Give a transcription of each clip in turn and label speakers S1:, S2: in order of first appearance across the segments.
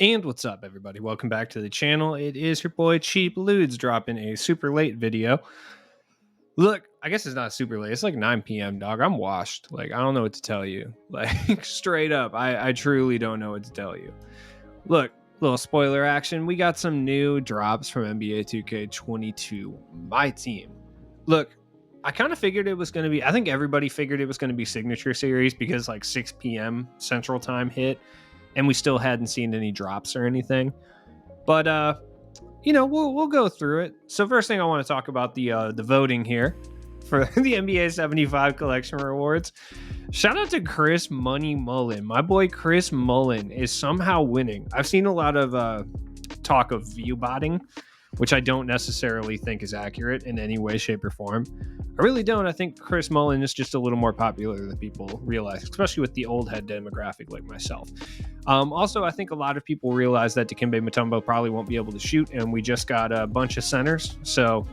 S1: And what's up, everybody? Welcome back to the channel. It is your boy Cheap Ludes dropping a super late video. Look, I guess it's not super late. It's like 9 p.m., dog. I'm washed. Like, I don't know what to tell you. Like, straight up, I truly don't know what to tell you. Look, little spoiler action. We got some new drops from NBA 2K22, my team. Look, I kind of figured it was going to be, I think everybody figured it was going to be Signature Series because like 6 p.m. Central Time hit and we still hadn't seen any drops or anything. But we'll go through it. So first thing I want to talk about the voting here for the NBA 75 collection rewards. Shout out to Chris Money Mullen. My boy Chris Mullen is somehow winning. I've seen a lot of talk of view botting, which I don't necessarily think is accurate in any way, shape, or form. I really don't. I think Chris Mullen is just a little more popular than people realize, especially with the old head demographic like myself. Also, I think a lot of people realize that Dikembe Mutombo probably won't be able to shoot, and we just got a bunch of centers. So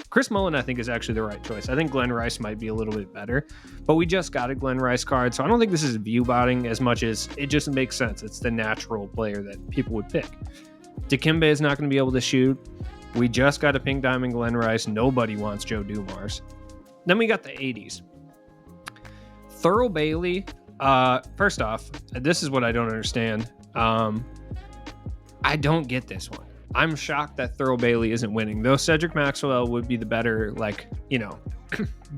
S1: Chris Mullen, I think, is actually the right choice. I think Glenn Rice might be a little bit better, but we just got a Glenn Rice card, so I don't think this is view botting as much as it just makes sense. It's the natural player that people would pick. Dikembe is not going to be able to shoot. We just got a Pink Diamond Glenn Rice. Nobody wants Joe Dumars. Then we got the 80s. Thurl Bailey. First off, this is what I don't understand. I don't get this one. I'm shocked that Thurl Bailey isn't winning. Though Cedric Maxwell would be the better,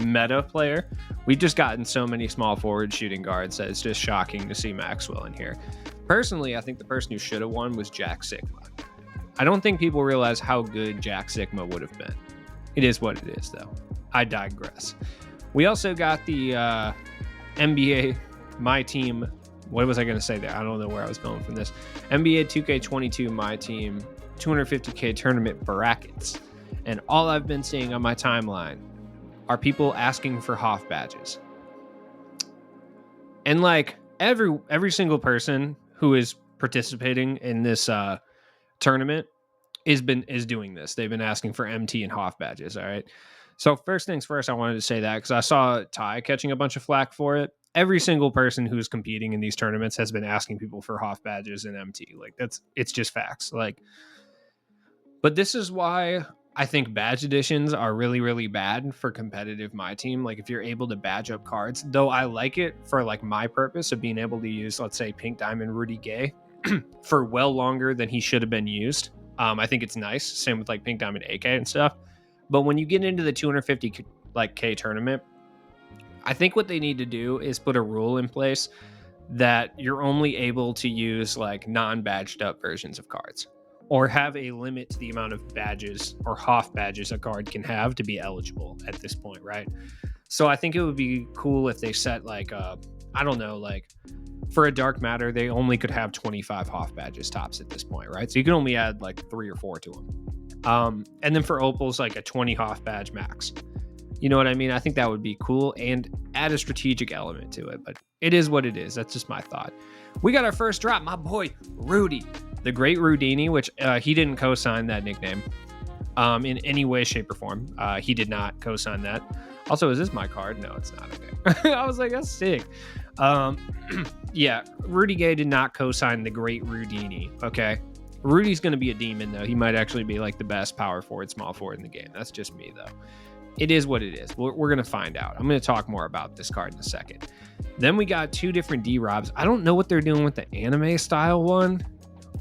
S1: meta player. We've just gotten so many small forward shooting guards that it's just shocking to see Maxwell in here. Personally, I think the person who should have won was Jack Sigma. I don't think people realize how good Jack Sigma would have been. It is what it is, though. I digress. We also got the NBA, my team. What was I going to say there? I don't know where I was going from this. NBA 2K22, my team, 250K tournament brackets. And all I've been seeing on my timeline are people asking for Hoff badges. And like every single person who is participating in this tournament is doing this. They've been asking for MT and Hoff badges. All right. So first things first, I wanted to say that because I saw Ty catching a bunch of flack for it. Every single person who's competing in these tournaments has been asking people for Hoff badges and MT. Like it's just facts. But this is why I think badge editions are really, really bad for competitive my team. Like if you're able to badge up cards, though I like it for like my purpose of being able to use, let's say, Pink Diamond Rudy Gay for well longer than he should have been used. I think it's nice. Same with like Pink Diamond AK and stuff. But when you get into the 250K tournament, I think what they need to do is put a rule in place that you're only able to use like non-badged up versions of cards, or have a limit to the amount of badges or Hoff badges a card can have to be eligible at this point, right? So I think it would be cool if they set for a Dark Matter, they only could have 25 Hoff badges tops at this point, right? So you can only add like 3 or 4 to them. And then for Opals, like a 20 Hoff badge max. You know what I mean? I think that would be cool and add a strategic element to it, but it is what it is. That's just my thought. We got our first drop, my boy, Rudy, the great Rudini, which he didn't co-sign that nickname in any way, shape, or form. He did not co-sign that. Also, is this my card? No, it's not. Okay. I was like, that's sick. Yeah, Rudy Gay did not co-sign the great Rudini. Okay. Rudy's going to be a demon, though. He might actually be like the best power forward, small forward in the game. That's just me, though. It is what it is. We're going to find out. I'm going to talk more about this card in a second. Then we got 2 different D-Robs. I don't know what they're doing with the anime style one.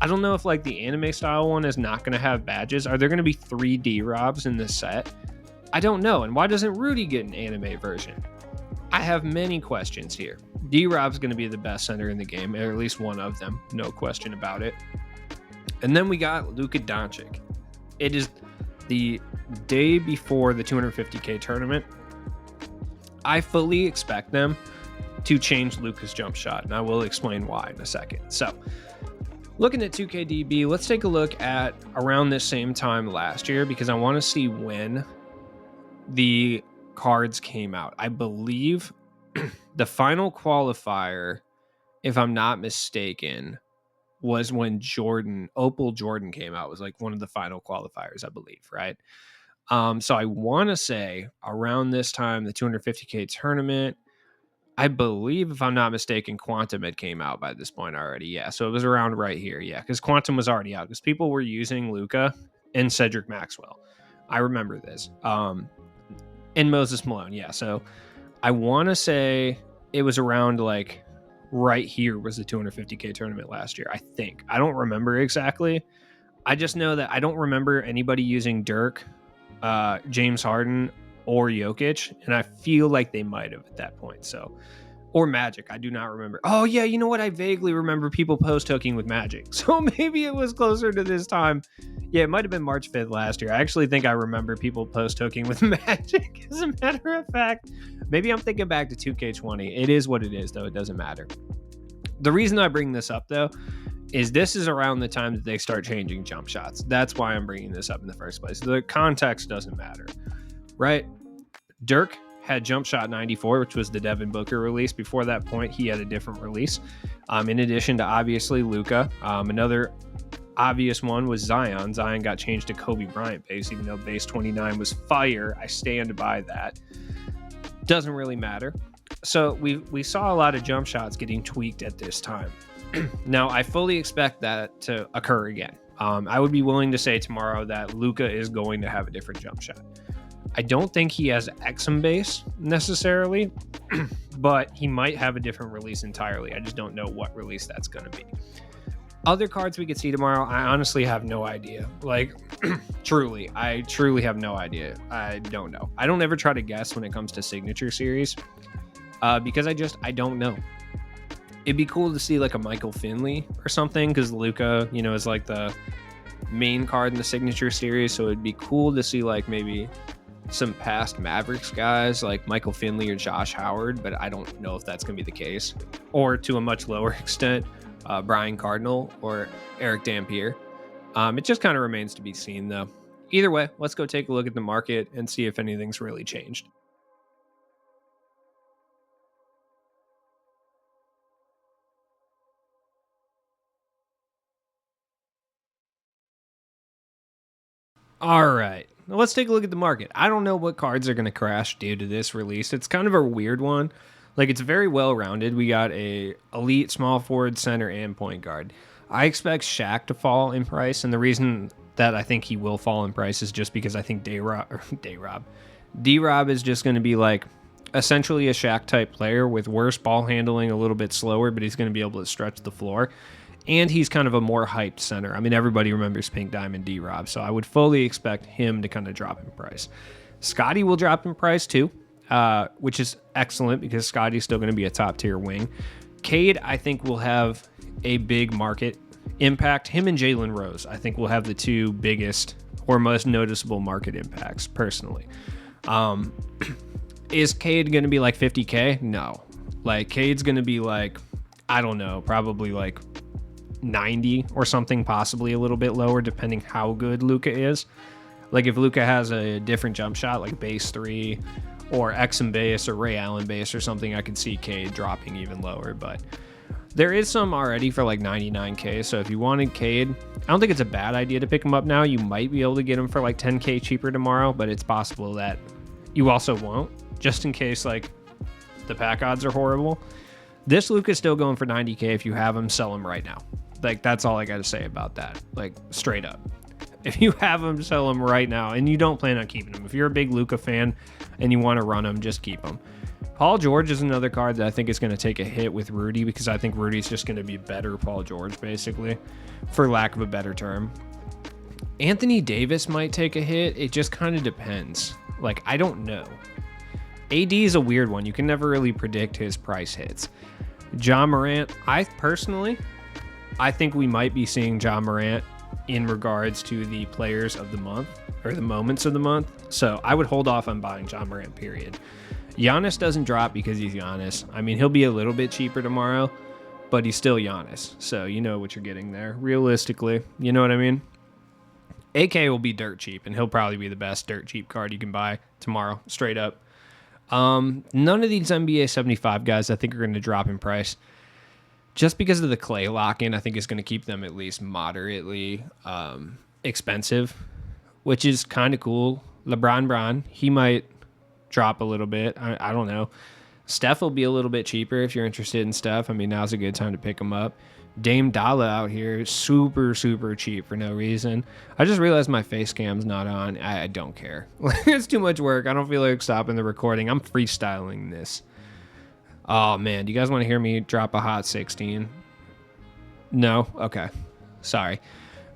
S1: I don't know if like the anime style one is not going to have badges. Are there going to be 3 D-Robs in this set? I don't know. And why doesn't Rudy get an anime version? I have many questions here. D-Rob's going to be the best center in the game, or at least one of them. No question about it. And then we got Luka Doncic. It is the day before the 250K tournament. I fully expect them to change Luka's jump shot, and I will explain why in a second. So, looking at 2KDB, let's take a look at around this same time last year, because I want to see when the cards came out. I believe the final qualifier, if I'm not mistaken, was when Opal Jordan came out. It was like one of the final qualifiers, I believe, right? So I want to say around this time, the 250K tournament, I believe, if I'm not mistaken, Quantum had came out by this point already. Yeah, so it was around right here. Yeah, because Quantum was already out because people were using Luka and Cedric Maxwell. I remember this. And Moses Malone. Yeah, so I want to say it was around like right here was the 250K tournament last year. I think. I don't remember exactly. I just know that I don't remember anybody using Dirk, James Harden, or Jokic, and I feel like they might have at that point. So, or Magic, I do not remember. Oh yeah, you know what? I vaguely remember people post hooking with Magic, so maybe it was closer to this time. Yeah, it might have been March 5th last year. I actually think I remember people post hooking with Magic. As a matter of fact, maybe I'm thinking back to 2K20. It is what it is, though. It doesn't matter. The reason I bring this up, though, is this is around the time that they start changing jump shots. That's why I'm bringing this up in the first place. The context doesn't matter, right? Dirk had jump shot 94, which was the Devin Booker release. Before that point, he had a different release. In addition to obviously Luka, another obvious one was Zion. Zion got changed to Kobe Bryant base, even though base 29 was fire. I stand by that. Doesn't really matter. So we saw a lot of jump shots getting tweaked at this time. Now, I fully expect that to occur again. I would be willing to say tomorrow that Luka is going to have a different jump shot. I don't think he has Exum base necessarily, but he might have a different release entirely. I just don't know what release that's going to be. Other cards we could see tomorrow, I honestly have no idea. Like, I truly have no idea. I don't know. I don't ever try to guess when it comes to signature series because I don't know. It'd be cool to see like a Michael Finley or something because Luka, is like the main card in the signature series. So it'd be cool to see like maybe some past Mavericks guys like Michael Finley or Josh Howard, but I don't know if that's going to be the case. Or to a much lower extent, Brian Cardinal or Eric Dampier. It just kind of remains to be seen though. Either way, let's go take a look at the market and see if anything's really changed. All right, let's take a look at the market. I don't know what cards are going to crash due to this release. It's kind of a weird one. Like, it's very well rounded. We got a elite small forward, center, and point guard. I expect Shaq to fall in price, and the reason that I think he will fall in price is just because I think D-Rob is just going to be like essentially a Shaq type player with worse ball handling, a little bit slower, but he's going to be able to stretch the floor. And he's kind of a more hyped center. I mean, everybody remembers Pink Diamond D-Rob, so I would fully expect him to kind of drop in price. Scotty will drop in price too, which is excellent because Scotty's still going to be a top-tier wing. Cade, I think, will have a big market impact. Him and Jalen Rose, I think, will have the two biggest or most noticeable market impacts, personally. Is Cade going to be like 50K? No. Like, Cade's going to be like, I don't know, probably like 90 or something, possibly a little bit lower, depending how good Luka is. Like, if Luka has a different jump shot, like base 3 or Exum base or Ray Allen base or something, I could see Cade dropping even lower. But there is some already for like 99K. So if you wanted Cade, I don't think it's a bad idea to pick him up now. You might be able to get him for like 10K cheaper tomorrow, but it's possible that you also won't, just in case like the pack odds are horrible. This Luka's still going for 90K. If you have him, sell him right now. Like, that's all I got to say about that. Like, straight up. If you have him, sell him right now. And you don't plan on keeping him. If you're a big Luka fan and you want to run him, just keep him. Paul George is another card that I think is going to take a hit with Rudy because I think Rudy's just going to be better Paul George, basically, for lack of a better term. Anthony Davis might take a hit. It just kind of depends. Like, I don't know. AD is a weird one. You can never really predict his price hits. John Morant, I think we might be seeing John Morant in regards to the players of the month or the moments of the month. So I would hold off on buying John Morant, period. Giannis doesn't drop because he's Giannis. I mean, he'll be a little bit cheaper tomorrow, but he's still Giannis. So you know what you're getting there. Realistically, you know what I mean? AK will be dirt cheap, and he'll probably be the best dirt cheap card you can buy tomorrow, straight up. None of these NBA 75 guys I think are going to drop in price. Just because of the Clay lock-in, I think is going to keep them at least moderately expensive, which is kind of cool. LeBron, he might drop a little bit. I don't know. Steph will be a little bit cheaper if you're interested in Steph. I mean, now's a good time to pick him up. Dame Dalla out here, super, super cheap for no reason. I just realized my face cam's not on. I don't care. It's too much work. I don't feel like stopping the recording. I'm freestyling this. Oh, man. Do you guys want to hear me drop a hot 16? No? Okay. Sorry.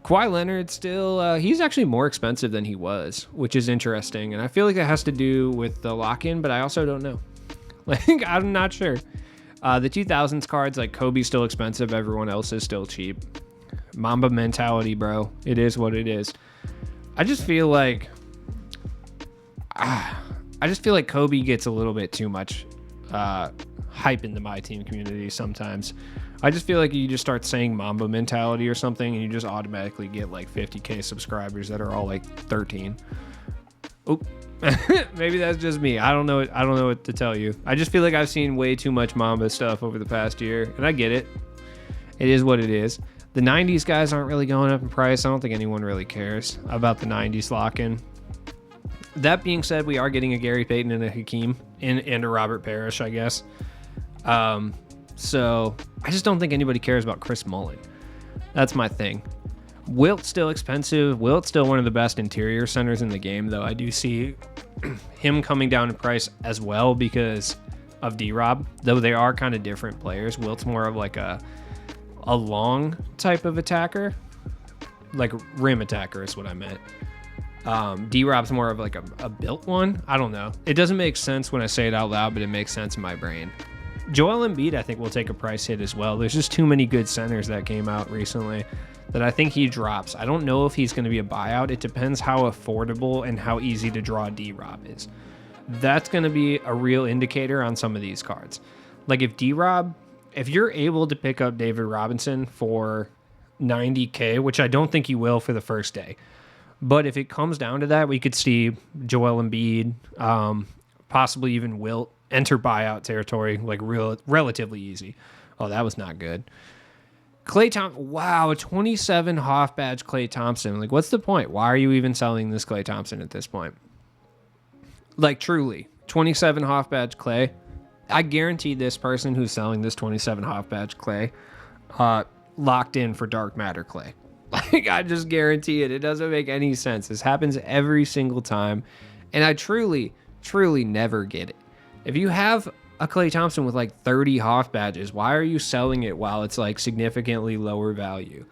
S1: Kawhi Leonard still, he's actually more expensive than he was, which is interesting. And I feel like that has to do with the lock-in, but I also don't know. Like, I'm not sure. The 2000s cards, like Kobe's still expensive. Everyone else is still cheap. Mamba mentality, bro. It is what it is. I just feel like Kobe gets a little bit too much hype in the My Team community sometimes. I just feel like you just start saying Mamba mentality or something, and you just automatically get like 50K subscribers that are all like 13. Oop. Maybe that's just me. I don't know what to tell you. I just feel like I've seen way too much Mamba stuff over the past year, and I get it. It is what it is. The 90s guys aren't really going up in price. I don't think anyone really cares about the 90s lock-in. That being said, we are getting a Gary Payton and a Hakeem and a Robert Parrish, I guess. So I just don't think anybody cares about Chris Mullin. That's my thing. Wilt's still expensive. Wilt's still one of the best interior centers in the game, though. I do see him coming down in price as well because of D-Rob, though they are kind of different players. Wilt's more of like a long type of attacker, like rim attacker is what I meant. D-Rob's more of like a built one. I don't know. It doesn't make sense when I say it out loud, but it makes sense in my brain. Joel Embiid, I think, will take a price hit as well. There's just too many good centers that came out recently that I think he drops. I don't know if he's going to be a buyout. It depends how affordable and how easy to draw D-Rob is. That's going to be a real indicator on some of these cards. Like if D-Rob, if you're able to pick up David Robinson for 90K, which I don't think you will for the first day, but if it comes down to that, we could see Joel Embiid, possibly even Wilt, enter buyout territory, like relatively easy. Oh, that was not good. Klay Thompson, wow, a 27 Hoff badge Klay Thompson. Like, what's the point? Why are you even selling this Klay Thompson at this point? Like, truly, 27 Hoff badge Klay. I guarantee this person who's selling this 27 Hoff badge Klay locked in for Dark Matter Klay. Like, I just guarantee it. It doesn't make any sense. This happens every single time. And I truly, truly never get it. If you have a Klay Thompson with like 30 Hoff badges, why are you selling it while it's like significantly lower value?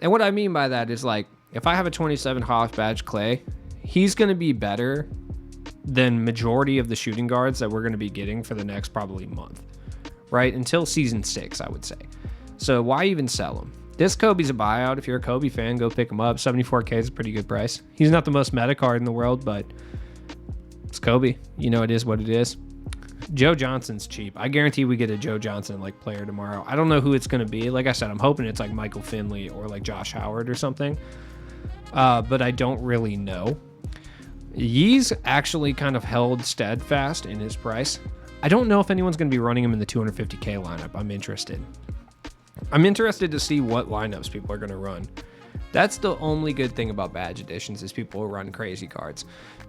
S1: And what I mean by that is like, if I have a 27 Hoff badge Klay, he's going to be better than majority of the shooting guards that we're going to be getting for the next probably month, right? Until season 6, I would say. So why even sell him? This Kobe's a buyout. If you're a Kobe fan, go pick him up. 74K is a pretty good price. He's not the most meta card in the world, but it's Kobe. You know, it is what it is. Joe Johnson's cheap. I guarantee we get a Joe Johnson like player tomorrow. I don't know who it's going to be. Like I said, I'm hoping it's like Michael Finley or like Josh Howard or something. But I don't really know. Yee's actually kind of held steadfast in his price. I don't know if anyone's going to be running him in the 250K lineup. I'm interested to see what lineups people are going to run. That's the only good thing about badge editions is people will run crazy cards.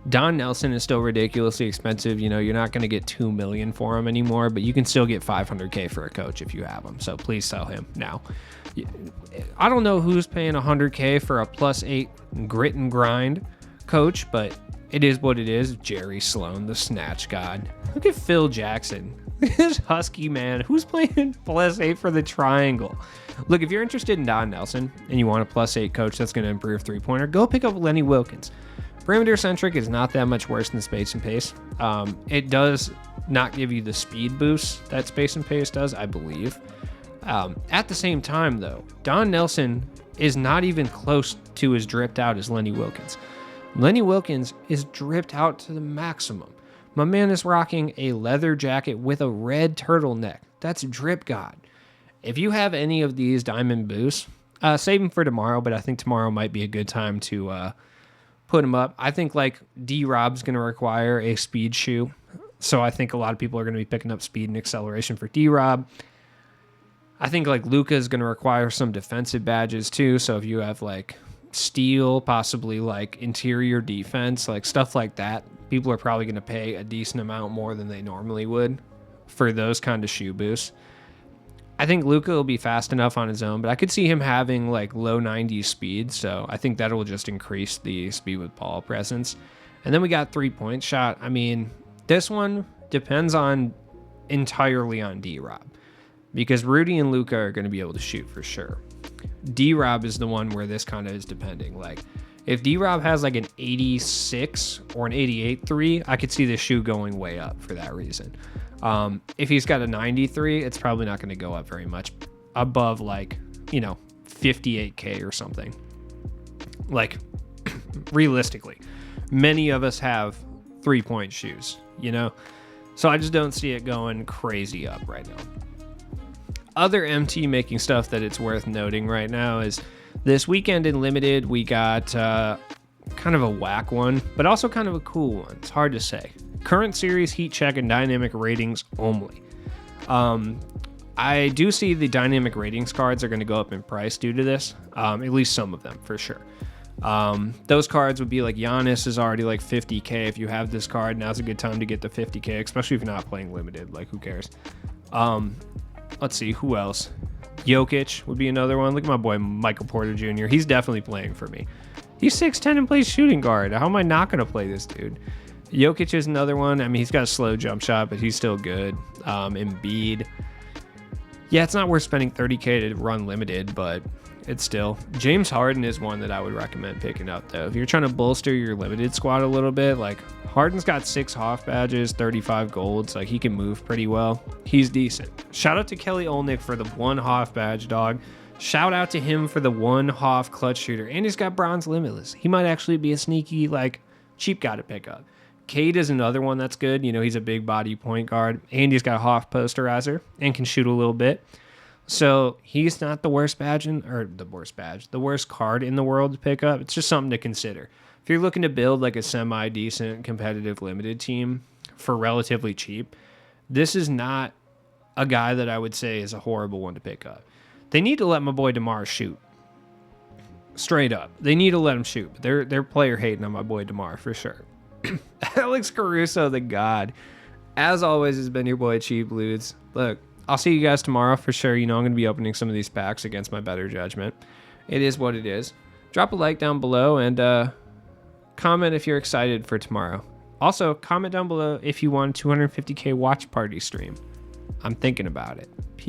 S1: Don Nelson is still ridiculously expensive. You know, you're not going to get $2 million for him anymore, but you can still get $500K for a coach if you have him. So please sell him now. I don't know who's paying $100K for a +8 grit and grind coach, but it is what it is. Jerry Sloan, the snatch god. Look at Phil Jackson. This husky man who's playing +8 for the triangle. Look, if you're interested in Don Nelson and you want a +8 coach that's going to improve three-pointer, go pick up Lenny Wilkins. Perimeter centric is not that much worse than space and pace. It does not give you the speed boost that space and pace does, I believe. At the same time, though, Don Nelson is not even close to as dripped out as Lenny Wilkins. Lenny Wilkins is dripped out to the maximum. My man is rocking a leather jacket with a red turtleneck. That's drip god. If you have any of these diamond boosts, save them for tomorrow, but I think tomorrow might be a good time to put them up. I think like D-Rob's going to require a speed shoe. So I think a lot of people are going to be picking up speed and acceleration for D-Rob. I think like Luka is going to require some defensive badges too. So if you have like steal, possibly like interior defense, like stuff like that, people are probably going to pay a decent amount more than they normally would. for those kind of shoe boosts. I think Luka will be fast enough on his own, but I could see him having like low 90s speed. So I think that'll just increase the speed with ball presence. And then we got 3-point shot. I mean, this one depends entirely on D-Rob, because Rudy and Luka are going to be able to shoot for sure. D-Rob is the one where this kind of is depending. Like if D-Rob has like an 86 or an 88 3, I could see the shoe going way up for that reason. If he's got a 93, it's probably not going to go up very much above like, 58K or something. Like realistically, many of us have 3-point shoes, so I just don't see it going crazy up right now. Other MT making stuff that it's worth noting right now is this weekend in limited, we got kind of a whack one, but also kind of a cool one. It's hard to say. Current series heat check and dynamic ratings only. I do see the dynamic ratings cards are going to go up in price due to this. At least some of them for sure. Those cards would be like Giannis is already like 50K. If you have this card, now's a good time to get the 50K, especially if you're not playing limited. Like who cares? Let's see who else. Jokic would be another one. Look at my boy Michael Porter Jr. He's definitely playing for me. He's 6'10 and plays shooting guard. How am I not going to play this dude? Jokic is another one. I mean, he's got a slow jump shot, but he's still good. Embiid. Yeah, it's not worth spending 30K to run limited, but it's still. James Harden is one that I would recommend picking up, though. If you're trying to bolster your limited squad a little bit, like Harden's got 6 Hoff badges, 35 golds. Like he can move pretty well. He's decent. Shout out to Kelly Olynyk for the 1 Hoff badge, dog. Shout out to him for the 1 Hoff clutch shooter. And he's got bronze limitless. He might actually be a sneaky, like, cheap guy to pick up. Cade is another one that's good. He's a big body point guard. And he's got Hoff posterizer and can shoot a little bit. So he's not the worst the worst card in the world to pick up. It's just something to consider. If you're looking to build like a semi-decent competitive limited team for relatively cheap, this is not a guy that I would say is a horrible one to pick up. They need to let my boy DeMar shoot. Straight up. They need to let him shoot. They're player hating on my boy DeMar for sure. Alex Caruso, the god. As always, has been your boy Cheap Ludes. Look, I'll see you guys tomorrow for sure. I'm going to be opening some of these packs against my better judgment. It is what it is. Drop a like down below and comment if you're excited for tomorrow. Also, comment down below if you want a 250K watch party stream. I'm thinking about it.